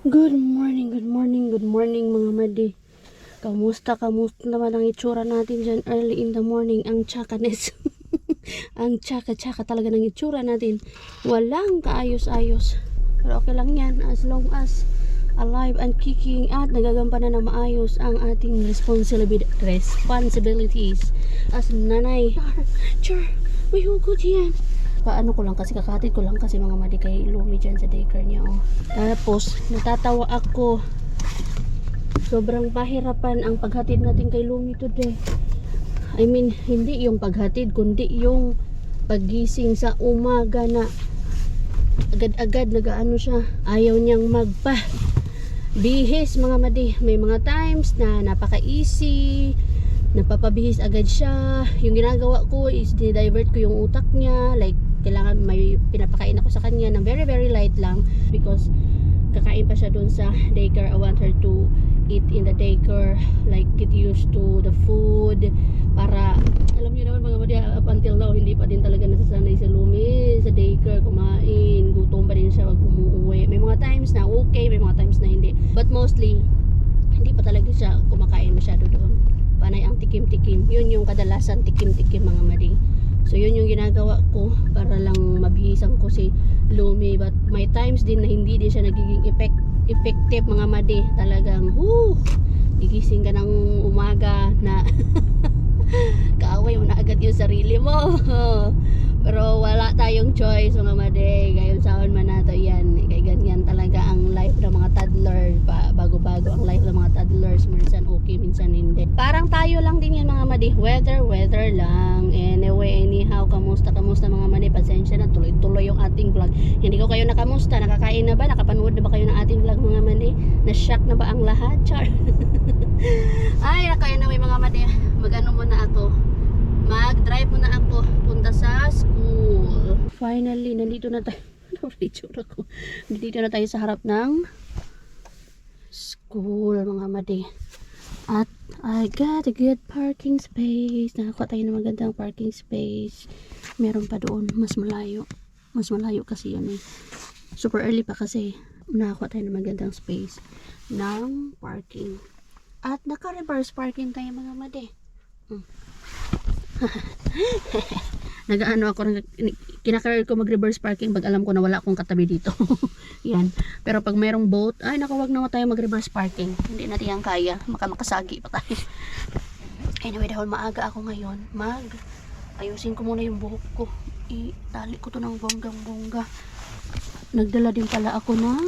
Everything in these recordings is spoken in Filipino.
Good morning, good morning, good morning mga madi. Kamusta naman ang itsura natin dyan early in the morning? Ang tsakanes. Ang tsaka talaga ng itsura natin. Walang kaayos-ayos. Pero okay lang yan as long as alive and kicking at nagagampanan na maayos ang ating responsibilities as nanay. Char, may hugot yan. Paano ko lang kasi kakatid ko lang kasi mga madi kay Lumi dyan sa daycare niya, oh. Tapos natatawa ako, sobrang pahirapan ang paghatid natin kay Lumi today. I mean, hindi yung paghatid kundi yung paggising sa umaga na agad-agad nagaano siya, ayaw niyang magpabihis mga madi. May mga times na napaka-easy, napapabihis agad siya. Yung ginagawa ko is dinivert ko yung utak niya, like kailangan may pinapakain ako sa kanya ng very very light lang because kakain pa siya doon sa daycare. I want her to eat in the daycare, like get used to the food para, alam niyo naman mga madi, up until now hindi pa din talaga nasasanay si Lumi sa daycare kumain, gutom pa din siya pag umuwi. May mga times na okay, may mga times na hindi, but mostly hindi pa talaga siya kumakain masyado doon. Panay ang tikim-tikim, yun yung kadalasan, tikim-tikim mga madi. So yun yung ginagawa ko para lang mabihisan ko si Lumi. But may times din na hindi din siya nagiging effective mga madi. Talagang gigising ka ng umaga na kaaway mo na agad yung sarili mo. Pero wala tayong choice mga madi. Gayon sahon man nato yan. Kaya ganyan talaga ang life ng mga toddler. Bago-bago ang life ng mga toddlers. Minsan okay, minsan hindi. Parang tayo lang din yan mga madi. Weather lang. Anyway, anyhow, kamusta mga madi? Pasensya na, tuloy-tuloy yung ating vlog. Hindi ko kayo nakamusta. Nakakain na ba? Nakapanood na ba kayo ng ating vlog mga madi? Na-shock na ba ang lahat? Char. Ay, nakaya na mga madi. Mag-ano muna ako. Mag-drive muna ako punta sa school. Finally, nandito na tayo. Nandito na tayo sa harap ng school mga madi. At I got a good parking space. Nakakuha tayo ng magandang parking space. Meron pa doon, mas malayo. Mas malayo kasi yun eh. Super early pa kasi nakakuha tayo ng magandang space ng parking. At naka-reverse parking tayo mga madi. Nagaano ako, kinakaroon ko mag-reverse parking pag alam ko na wala akong katabi dito. Yan. Pero pag mayroong boat, ay naku, wag na tayo mag-reverse parking. Hindi natin yan kaya. Makasagi pa tayo. Anyway, dahil maaga ako ngayon, ayusin ko muna yung buhok ko. Itali ko to ng bonggang-bongga. Nagdala din pala ako ng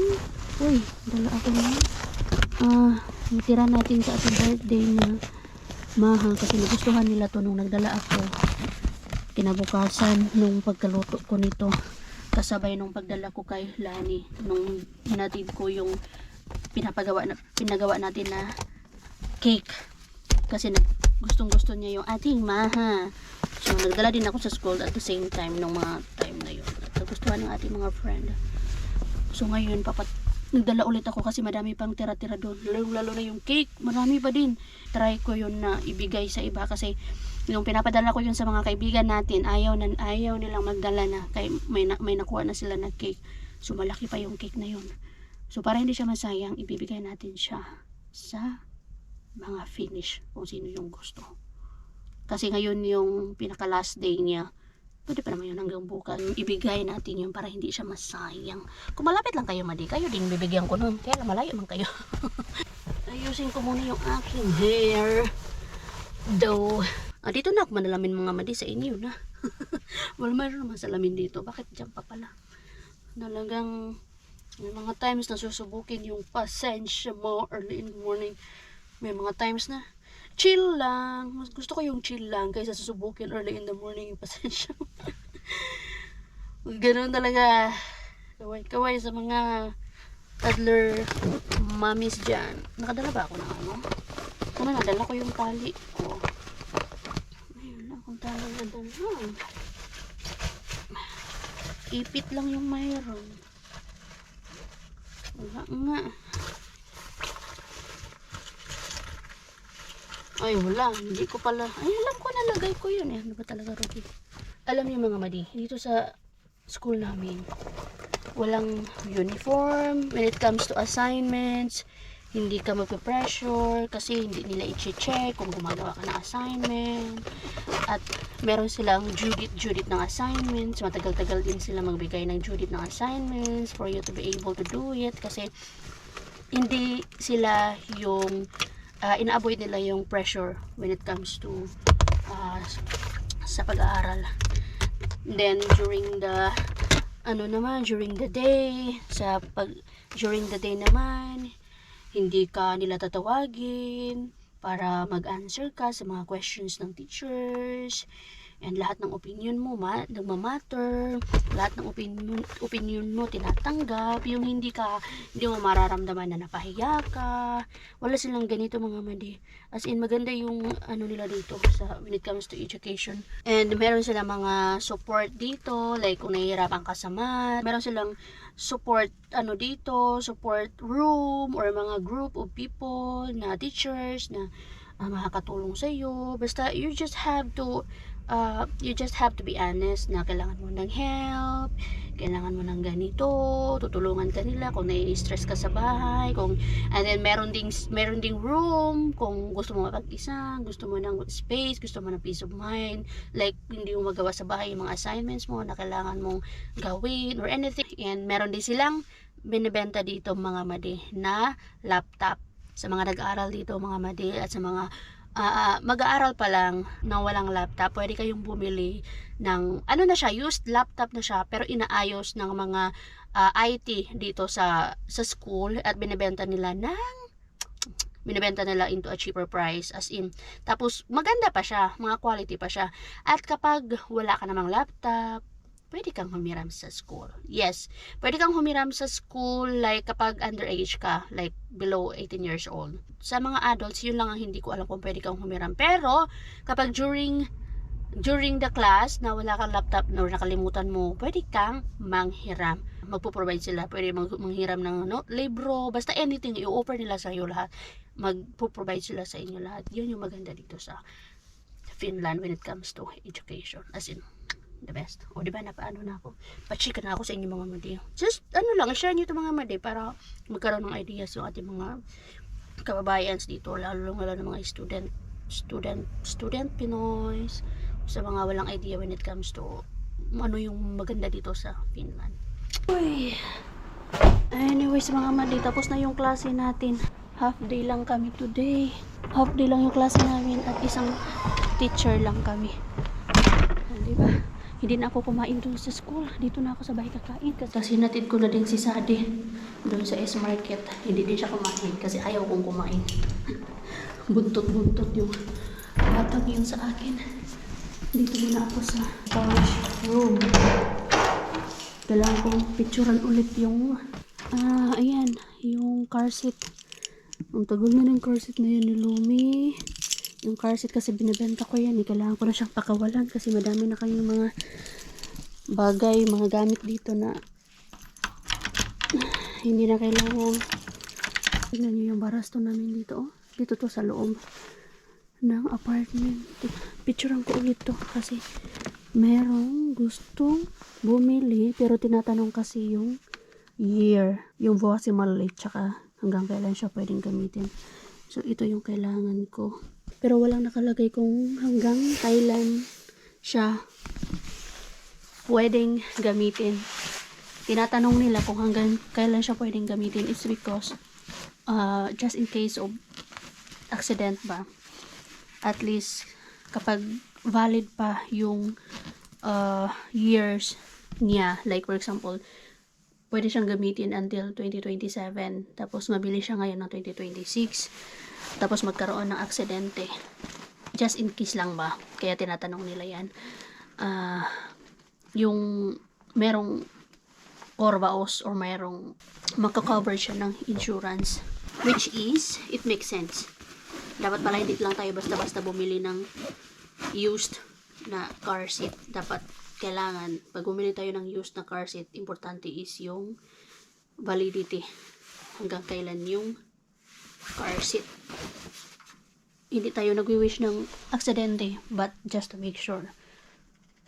natira natin sa ating birthday na Maha, kasi nagustuhan nila to nung nagdala ako. Kinabukasan nung pagkaluto ko nito, kasabay nung pagdala ko kay Lani, nung hinatid ko yung pinagawa natin na cake, kasi gustong-gusto niya yung ating Maha. So nagdala din ako sa school at the same time nung mga time na yun. Nagustuhan ng ating mga friend. So ngayon nagdala ulit ako kasi madami pang tira-tira doon. Lalo na yung cake, marami pa din. Try ko yun na ibigay sa iba kasi nung pinapadala ko yun sa mga kaibigan natin, ayaw nilang magdala na. Kaya may nakuha na sila na cake. So malaki pa yung cake na yun. So para hindi siya masayang, ibibigay natin siya sa mga finish kung sino yung gusto. Kasi ngayon yung pinaka last day niya. Pwede pa naman yun hanggang bukas. Ibigay natin yun para hindi siya masayang. Kung malapit lang kayo madi, kayo din bibigyan ko nun. Kaya malayo man kayo. Ayusin ko muna yung aking hair. Dito na ako manalamin mga madi sa inyo na. Well, mayroon naman salamin dito. Bakit dyan pa pala? Talagang may mga times na susubukin yung pasensya mo early in the morning. May mga times na chill lang. Mas gusto ko yung chill lang kaysa susubukin early in the morning yung pasensya. Ganun talaga. Kaway sa mga toddler mommies dyan. Nakadala ba ako ng ano? Sana nadala ko yung tali ko. Ayun lang kung tali nadala. Ipit lang yung mayroon. Wala nga. Ay, wala. Hindi ko pala. Ay, alam ko, nalagay ko yun. Ano ba talaga, Ruby? Alam niyo mga madi, dito sa school namin, walang uniform. When it comes to assignments, hindi ka magpe-pressure kasi hindi nila i-check kung gumagawa ka ng assignment. At meron silang due date ng assignments. Matagal-tagal din sila magbigay ng due date ng assignments for you to be able to do it kasi hindi sila yung ina-avoid nila yung pressure when it comes to sa pag-aaral. Then during the during the day naman, hindi ka nila tatawagin para mag-answer ka sa mga questions ng teachers, and lahat ng opinion mo nagmamatter, lahat ng opinion mo tinatanggap, yung hindi mo mararamdaman na napahiya ka. Wala silang ganito mga madi. As in, maganda yung nila dito when it comes to education. And meron silang mga support dito, like kung nahihirapan ka sa math, meron silang support support room or mga group of people na teachers na makakatulong sa iyo. Basta you just have to be honest na kailangan mo ng help, kailangan mo ng ganito, tutulungan ka nila kung nai-stress ka sa bahay, and then meron ding room kung gusto mo mapag-isa, gusto mo ng space, gusto mo ng peace of mind, like hindi mo magawa sa bahay yung mga assignments mo na kailangan mong gawin or anything. And meron din silang binibenta dito mga madi na laptop sa mga nag-aaral dito mga madi, at sa mga mag-aaral pa lang na walang laptop, pwede kayong bumili ng used laptop na siya, pero inaayos ng mga IT dito sa school, at binibenta nila into a cheaper price, as in, tapos maganda pa siya, mga quality pa siya. At kapag wala ka namang laptop, pwede kang humiram sa school. Yes, pwede kang humiram sa school like kapag underage ka, like below 18 years old. Sa mga adults, yun lang ang hindi ko alam kung pwede kang humiram. Pero kapag during the class na wala kang laptop or nakalimutan mo, pwede kang manghiram. Magpo-provide sila, pwede manghiram ng libro, basta anything, i-offer nila sa iyo lahat. Magpo-provide sila sa inyo lahat. Yun yung maganda dito sa Finland when it comes to education. As in, the best. O diba, napaano na ako. Pa-check na ako sa inyo mga madi. Just share nyo ito mga madi para magkaroon ng ideas yung ating mga kababayans dito, lalo ng mga student Pinoys, sa mga walang idea when it comes to ano yung maganda dito sa Finland. Uy. Anyways mga madi, tapos na yung klase natin. Half day lang kami today. Half day lang yung klase namin at isang teacher lang kami. Diba? Hindi na ako kumain doon sa school. Dito na ako sa bahay kakain. Kasi natid ko na din si Sade doon sa S-Market. Hindi din siya kumain kasi ayaw kong kumain. Buntot yung batang yun sa akin. Dito muna ako sa storage room. Kailangan kong picturean ulit yung ayan, yung car seat. Ang tagal na ng car seat na yun ni Lumi. Yung car seat kasi binibenta ko yan. Kailangan ko na siyang pakawalan kasi madami na kayong mga bagay, mga gamit dito na hindi na kailangan. Tignan nyo yung barasto namin dito. Dito to sa loob ng apartment. Picturean ko ulit to kasi merong gustong bumili pero tinatanong kasi yung year. Yung voicemail rate tsaka hanggang kailan siya pwedeng gamitin. So ito yung kailangan ko. Pero walang nakalagay kung hanggang kailan siya pwedeng gamitin. Tinatanong nila kung hanggang kailan siya pwedeng gamitin. It's because just in case of accident ba, at least kapag valid pa yung years niya, like for example, pwede siyang gamitin until 2027, tapos mabili siya ngayon ng 2026, tapos magkaroon ng aksidente, just in case lang ba, kaya tinatanong nila yan. Yung merong Corvaos or merong makakover siya ng insurance, which is, it makes sense. Dapat pala hindi lang tayo basta-basta bumili ng used na car seat. Dapat kailangan, pag bumili tayo ng used na car seat, importante is yung validity. Hanggang kailan yung car seat. Hindi tayo nagwi-wish ng aksidente, but just to make sure.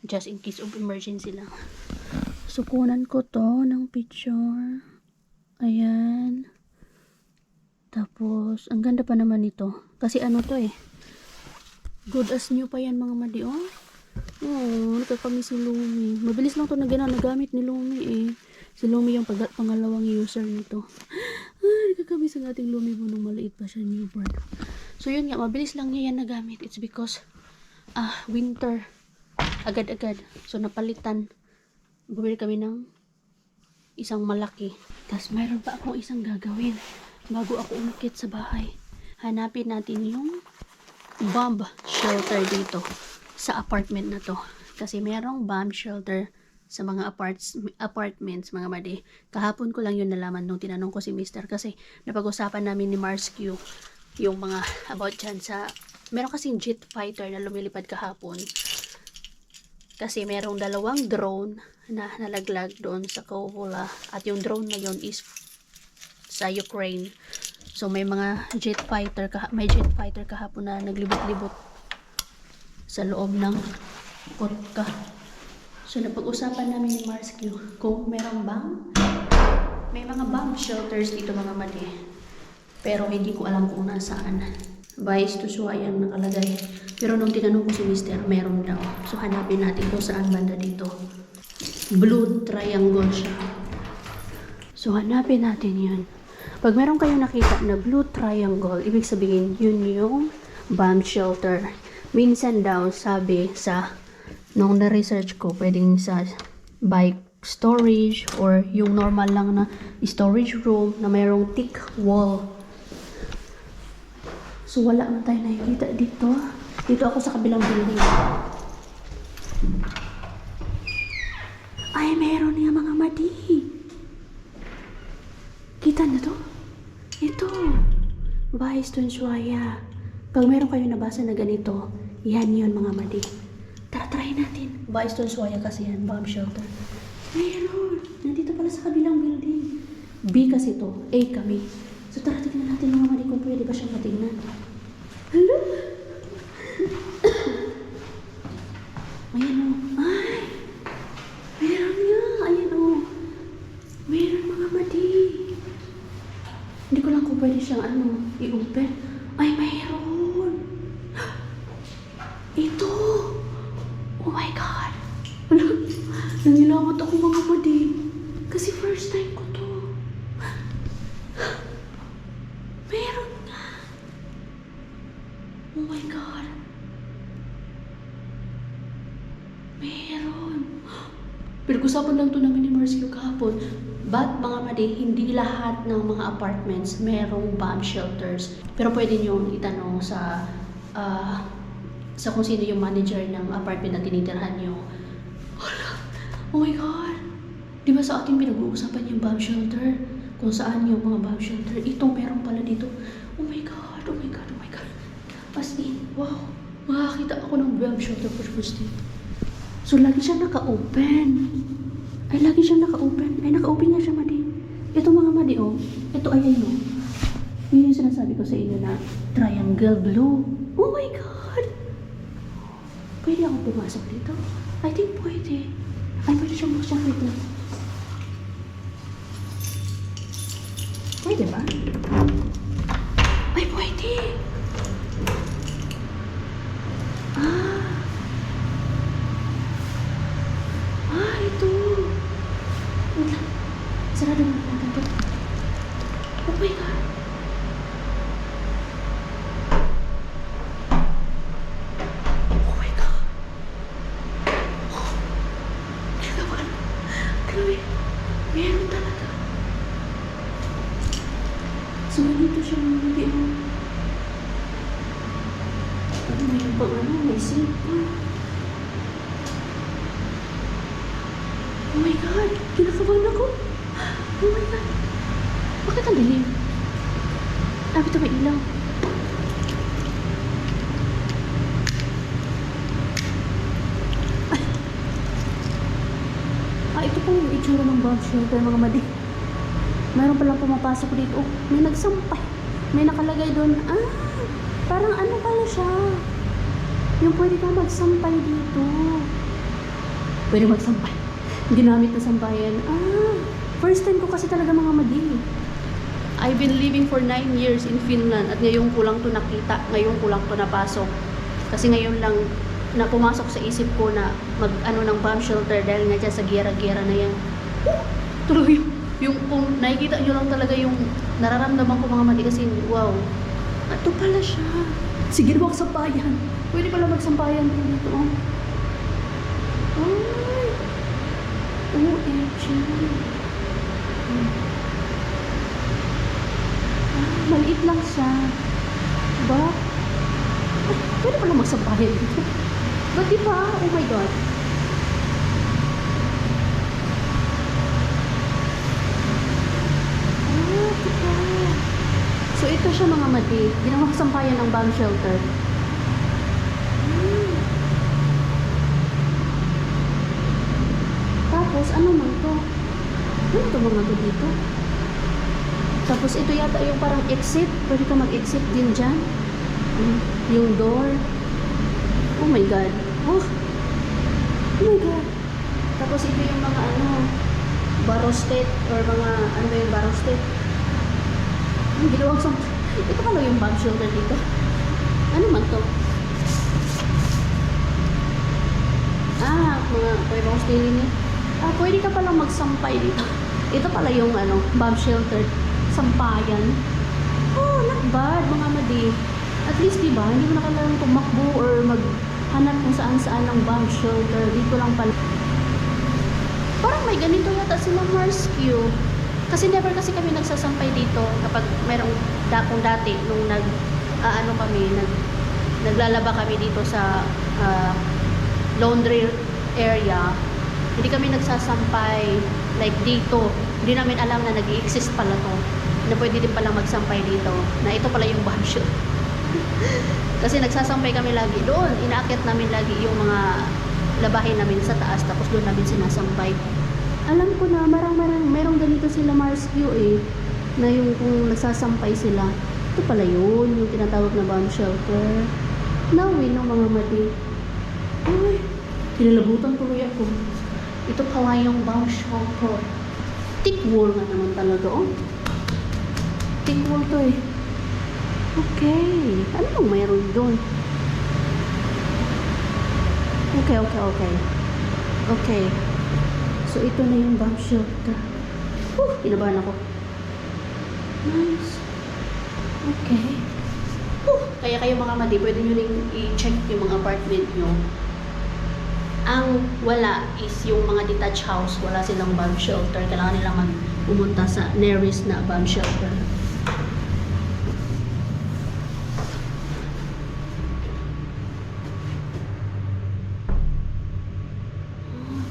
Just in case of emergency lang. So, kunan ko to ng picture. Ayan. Tapos, ang ganda pa naman ito. Kasi ano to eh. Good as new pa yan mga madi, oh. Oh, nakakamiss si Lumi. Mabilis lang to na nagamit ni Lumi eh. Si Lumi yung pangalawang user nito. Ay, nakakamiss ang ating Lumi mo nung maliit pa siya, newborn. So, yun nga, mabilis lang niya yan nagamit. It's because, winter. Agad-agad. So, napalitan. Bumili kami ng isang malaki. Tapos, mayroon pa akong isang gagawin. Bago ako umakit sa bahay. Hanapin natin yung bomb shelter dito sa apartment na to. Kasi merong bomb shelter sa mga apartments, mga madi. Kahapon ko lang yun nalaman nung tinanong ko si Mr. Kasi napag-usapan namin ni Mars Q yung mga about dyan sa... Meron kasing jet fighter na lumilipad kahapon. Kasi merong 2 drone na nalaglag doon sa Kovola. At yung drone na yun is sa Ukraine. So may mga jet fighter kahapon na naglibot-libot sa loob ng kotka. So napag-usapan namin ni Mars Q kung may mga bomb shelters dito mga mali. Pero hindi ko alam kung nasaan. Vice to Suayang nakalagay. Pero nung tinanong ko si Mister, meron daw. So hanapin natin kung saan banda dito. Blue triangle siya. So hanapin natin yun. Pag meron kayong nakita na blue triangle, ibig sabihin yun yung bomb shelter. Minsan daw sabi sa nung na-research ko, pwedeng sa bike storage or yung normal lang na storage room na mayroong thick wall. So wala na tayo nakikita dito. Dito ako sa kabilang building. Ay, meron nga mga madi. Kita na to? Ito. Bahis Tunshuaya. Pag meron kayo nabasa na ganito, yan yun mga madi. Tara, try natin. Bahis Tunshuaya kasi yan, bomb shelter. Meron. Nandito pala sa kabilang building. B kasi to. A kami. So tara, tignan natin mga madi kung pwede ba siyang matignan. Hello? Ayan o. Ay! Meron nga. Ayan o. Meron mga madi. Hindi ko lang kung pwede siyang i-open. Ay, mayroon. Ito. Oh my God. Nangilawat ako mga madi. Kasi first time ko to. Meron nga. Oh my God. Meron. Pinag-usapan lang to namin ni Mars Q kahapon. But mga madi, hindi lahat ng mga apartments merong bomb shelters. Pero pwede nyo itanong sa kung sino yung manager ng apartment na tinitirhan nyo. Oh my God! Di ba sa ating pinag-uusapan yung bomb shelter? Kung saan yung mga bomb shelter. Itong meron pala dito. Oh my God! Oh my God! Oh my God! As in, wow! Makakita ako ng bomb shelter for first time. So, lagi siyang naka-open. Ay, lagi siyang naka-open. Ay, naka-open nga siya, madi. Ito mga madi, oh. Ito, ayan, oh. Yun yung sinasabi ko sa inyo na triangle blue. Oh my God! Pwede akong pumasok dito? I think pwede. Ay, pwede siyang maksiyang dito. Pwede ba? Ay, pwede! Ito. Wait lang. Sarado mo natin ito. Oh my God. Oh my God. Oh. Kinabahan. Grabe. Meron talaga. So, ganito siya mga hindi mo. Mayroon pang may sink pa. Oh my God! Kinakabahan ako! Oh my God! Bakit ang dilim? Ito may ilaw. Ito po yung itsura ng bomb shelter mga madi. Mayroon palang pumapasok dito. Oh, may nagsampay. May nakalagay doon. Parang ano pala siya. Yung pwede ka magsampay dito. Pwede magsampay. Ginamit na sampayan. First time ko kasi talaga mga madi. I've been living for 9 years in Finland at ngayon ko lang to nakita, ngayon ko lang to napasok. Kasi ngayon lang na pumasok sa isip ko na mag-ano ng bomb shelter dahil nga dyan sa gera-gera na yan. Tuloy yung kung nakikita nyo lang talaga yung nararamdaman ko mga madi kasi wow. Ito pala siya. Sige na sampayan. Pwede pala magsampayan din dito. Ay! OMG! Maliit lang siya. Diba? Pwede pala magsampayan dito. Ba't diba? Oh my God. Diba? So ito siya mga madi. Ginawang sampayan ng bomb shelter. Tapos ano man to? Ano to mga to dito? Tapos ito yata yung parang exit. Pwede ka mag-exit din dyan. Yung door. Oh my God. Oh my God. Tapos ito yung mga ano, barostet or mga ano yung barostet. Ang ginawang ito pala yung bomb shelter dito. Ano man to? Mga pwede akong stealing eh. Pwede ka palang magsampay dito. Ito pala yung ano, bomb shelter. Sampayan. Oh, not bad mga madi. At least diba, hindi mo na kailangan tumakbo or maghanap kung saan-saan ng bomb shelter. Dito lang pala. Parang may ganito yata sila Marsque. Kasi never kasi kami nagsasampay dito kapag mayroong kung dati nung naglalaba kami dito sa laundry area. Hindi kami nagsasampay like dito. Hindi namin alam na nag-i-exist pala to. Na pwede din pala magsampay dito. Na ito pala yung bomb shelter. Kasi nagsasampay kami lagi doon. Inaakit namin lagi yung mga labahin namin sa taas. Tapos doon namin sinasampay. Alam ko na merong ganito sila Marsque eh. Na yung kung nagsasampay sila. Ito pala yun. Yung tinatawag na bomb shelter. Nawin ng mga madi. Ay, kinalabutan tuloy ako. Ito pala yung bomb shelter. Thick wall nga naman talaga, oh. Thick wall to eh. Okay. Ano yung mayroon doon? Okay. Okay. So, ito na yung bomb shelter. Kinabahan ako. Nice. Okay. Kaya kayo mga madi, pwede nyo rin i-check yung mga apartment nyo. Ang wala is yung mga detached house. Wala silang bomb shelter. Kailangan nila pumunta sa nearest na bomb shelter.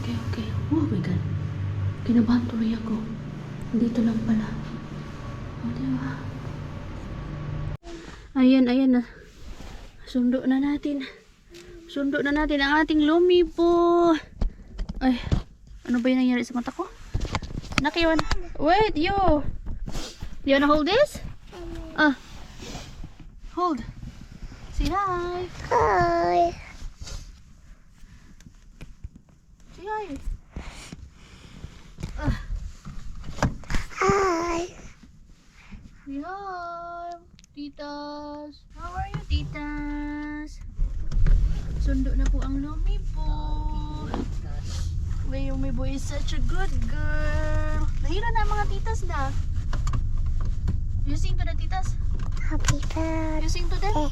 Okay. Oh my God. Kinabahan tuloy ako. Dito lang pala. Diba? Ayan na. Sundo na natin ang ating lumipo. Ay, ano ba yung nangyari sa mata ko? Nakiwan. Wait, yo. You wanna hold this? Hold. Say hi. Hi. Say hi. Hi. Say hi. Titas. How are you, titas? Sundo na po ang lumipo. Yung Lumipo is such a good girl. Nahilo na ang mga titas na. You sing to the titas? Happy birthday. You sing to them? Happy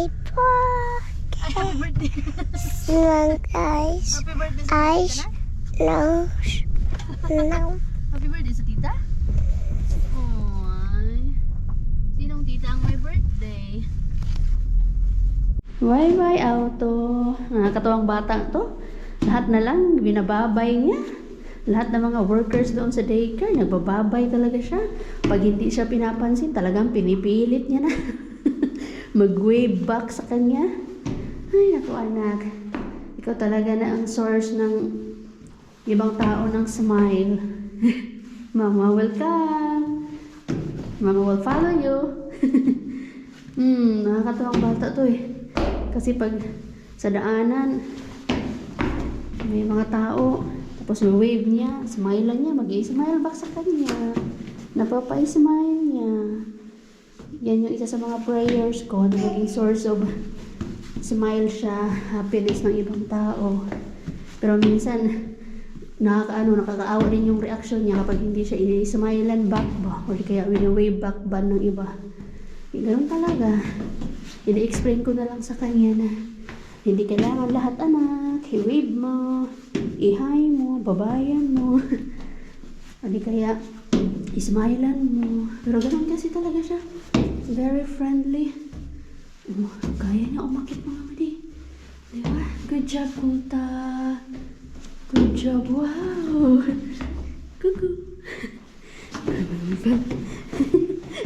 birthday. Ay, happy birthday. Long eyes. Happy birthday sa Eyes. tita na? Long. Happy birthday sa tita? Aww. Sinong tita ang may birthday? Bye auto. Nakakatuwang bata to. Lahat na lang binababay niya. Lahat ng mga workers doon sa daycare, nagbababay talaga siya. Pag hindi siya pinapansin, talagang pinipilit niya na. Mag-wave back sa kanya. Ay, naku anak. Ikaw talaga na ang source ng ibang tao ng smile. Mama will come. Mama will follow you. Nakakatuwang bata to eh. Kasi pag sa daanan, May mga tao. Tapos may wave niya. Smile lang niya. Mag-i-smile back sa kanya. Napapa-smile niya. Yan yung isa sa mga prayers ko na maging source of smile siya, happiness ng ibang tao. Pero minsan, nakakaawa din yung reaction niya kapag hindi siya i-smilean back ba, or kaya wave back ba ng iba. Ganun talaga. I-explain ko na lang sa kanya na hindi kailangan lahat anak, i-wave mo, i-hi mo, babayan mo. O di kaya, i-smilean mo. Pero ganun kasi talaga siya. Very friendly. Oh, kaya niya umakit mga madi. Diba? Good job, Kulta. Good job. Wow. Kuku.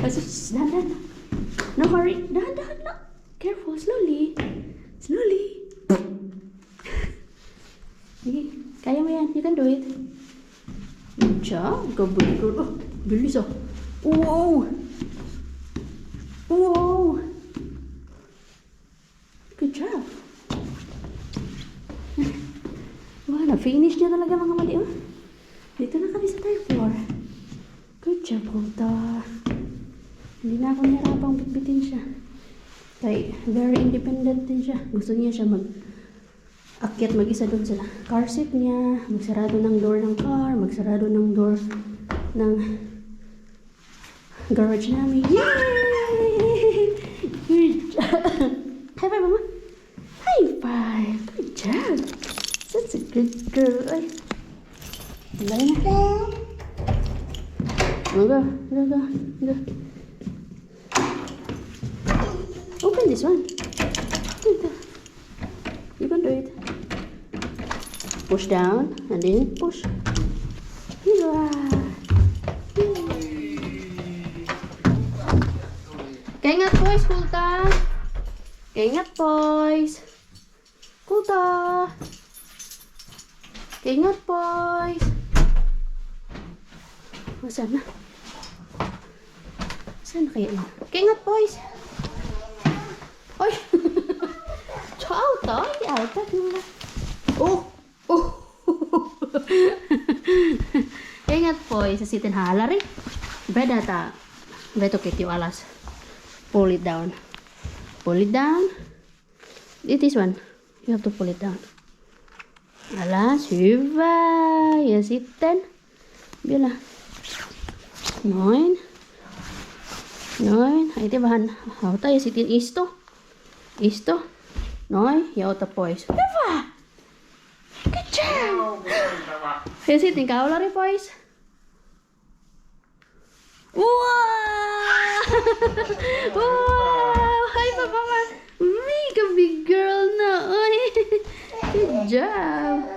Dahan. No hurry. Dahan. No. Careful. Slowly. Slowly. Okay. Kaya mo yan. You can do it. Good job. Good. Oh, bilis oh. Wow. Wow. Good job. Wow, na-finish niya talaga mga mali. Oh. Dito na kami sa third floor. Good job, Kulta. Hindi na ako nahirapang bitbitin siya. Kaya very independent din siya. Gusto niya siya mag-akyat mag-isa doon sa car seat niya. Magsarado ng door ng car. Magsarado ng door ng garage namin. Yay! Good job. High five, Mama. High five. Good job. Such a good girl. Ay. Dali na. Go. Open this one. You can do it. Push down and then push. Yeah. Kaingat boys, Kulta. Kaingat boys. Kulta. Kaingat boys. Saan na? Saan kaya yun? Kaingat boys. Oy. Ciao to. Oh. Kaingat boys. Sa sitin halari. Beda ta. Beto kiti alas. Pull it down. Pull it down. This one. You have to pull it down. Alas, hyvä. Ja sitten vielä. Noin. Äiti vähän auta ja sitten istu. Noin. Ja ota pois. Hyvä. Good job. Ja sitten kaulari pois. Wow! Wow! Hi, Papa! Mega big girl na! Oy! Good job!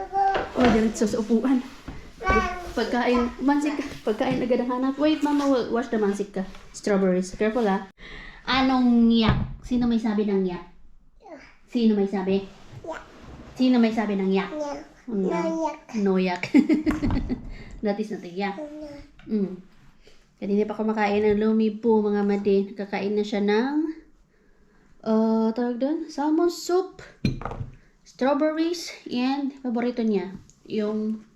Oh, diretso sa upuan. Pagkain, mansik ka. Pagkain agad ang hanap. Wait, Mama will wash the mansik ka. Strawberries. Careful, ha? Anong yak? Sino may sabi ng yak? Sino may sabi? Yak. Sino may sabi ng yak? Yak. No yak. That is not a yak. Kanina pa kumakain ng lumi po mga madi. Nakakain na siya ng tawag doon, salmon soup, strawberries, and paborito niya, yung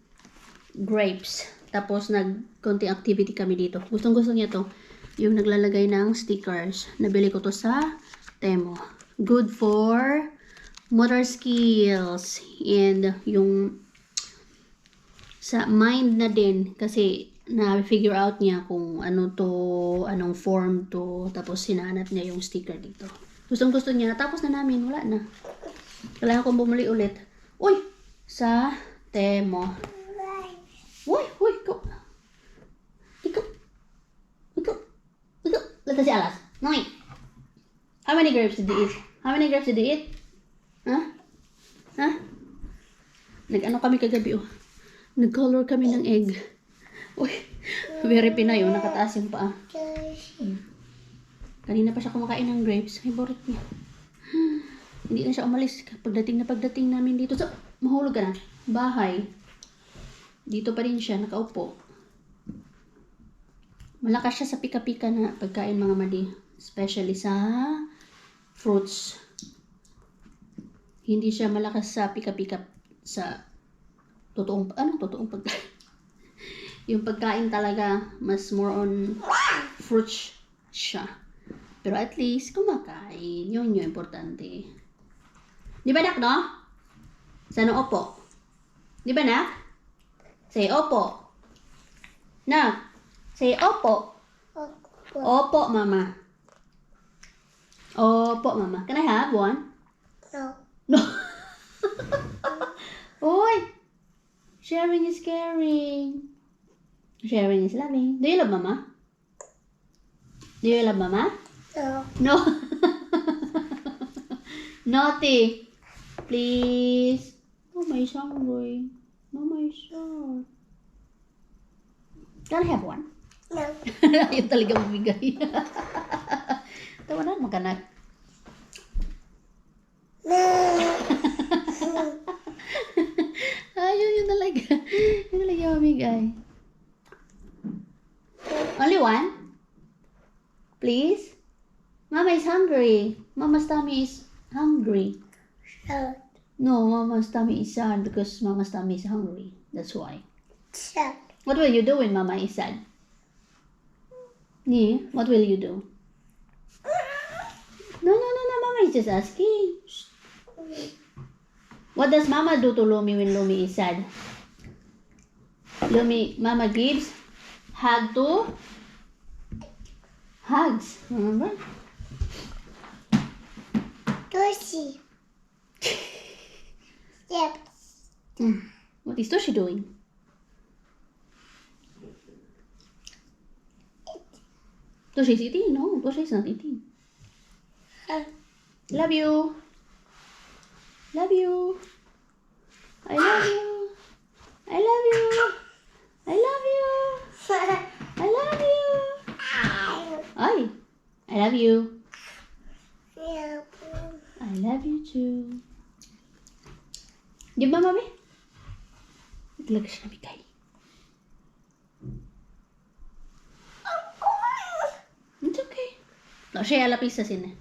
grapes. Tapos konting activity kami dito. Gustong gusto niya to. Yung naglalagay ng stickers. Nabili ko to sa Temo. Good for motor skills. And yung sa mind na din. Kasi na-figure out niya kung ano to, anong form to, tapos sinanap niya yung sticker dito. Gustong gusto niya, tapos na namin, wala na. Kailangan kong bumuli ulit. Uy! Sa Temo. Uy! Ikaw! Lata si Alas. Noy! How many grapes did you eat? How many grapes did you eat? Huh? Nag-ano kami kagabi, oh. Nag-color kami ng egg. Uy, very Pinay, oh, nakataas yung paa. Kanina pa siya kumakain ng grapes. Ay, borit niya. Hindi na siya umalis. Pagdating namin dito. So, mahulog ka na. Bahay. Dito pa rin siya, nakaupo. Malakas siya sa pika-pika na pagkain mga madi. Especially sa fruits. Hindi siya malakas sa pika-pika sa totoong pagkain. Yung pagkain talaga, mas more on fruits siya. Pero at least, kumakain. Yun yung importante. Di ba, nak, no? Sana opo. Di ba, nak? Say opo. Nak, say opo. Opo, mama. Opo, mama. Can I have one? No. No. Oy! Sharing is caring. Sharing is loving. Do you love mama? Do you love mama? No. No. Naughty. Please. Mama is hungry. Mama is sad. Can I have one? No. Ayaw talaga magbigay. Tawanan mo ka na. No. Ayaw yun talaga. Yun talaga mamigay. Only one? Please? Mama is hungry. Mama's tummy is hungry. No. No, Mama's tummy is sad because Mama's tummy is hungry. That's why. Shut. What will you do when Mama is sad? Yeah, what will you do? No, Mama is just asking. Shh. What does Mama do to Lumi when Lumi is sad? Mama gives hug to hugs. Remember? Toshi. Yep. What is Toshi doing? Toshi is eating? No, Toshi is not eating. Love you. Love you. I love you. I love you. I love you. I love you. Ay, I love you. Yep. I love you too. Di ba, mami? Talaga siya nabigay. It's okay. No, siya alapis sa sine.